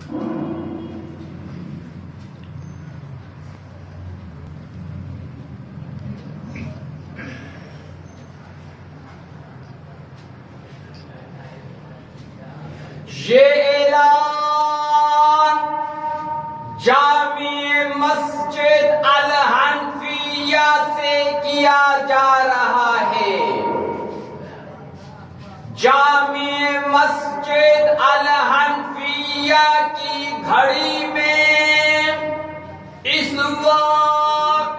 ये ऐलान जामिया मस्जिद अल हनफिया से किया जा रहा है। जामिया मस्जिद अल हनफिया की घड़ी में इस वक्त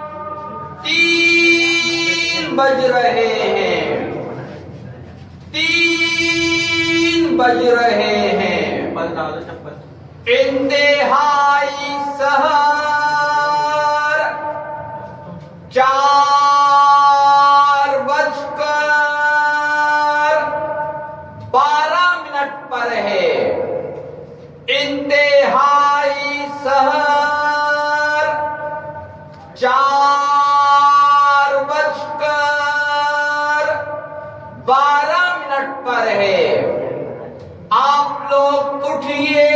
3 बज रहे हैं। 3 बज रहे हैं। इंतहाई सहर 4:12 पर है। इंतहाई सहर 4:12 पर है। आप लोग उठिए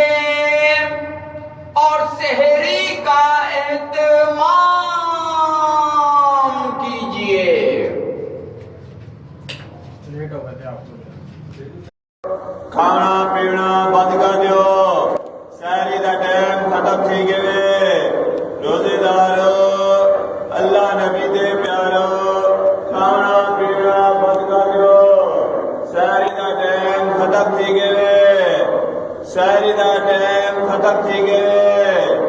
और सहरी का एहतमाम कीजिए। खाना पीना बंद कर दो। सहरी का टाइम खत्म थी गए। रोजेदारो, अल्लाह नबी दे प्यारो, खाना पीना बंद कर दो। सहरी का टाइम खत्म थी गए। सहरी का टाइम खत्म थी गए।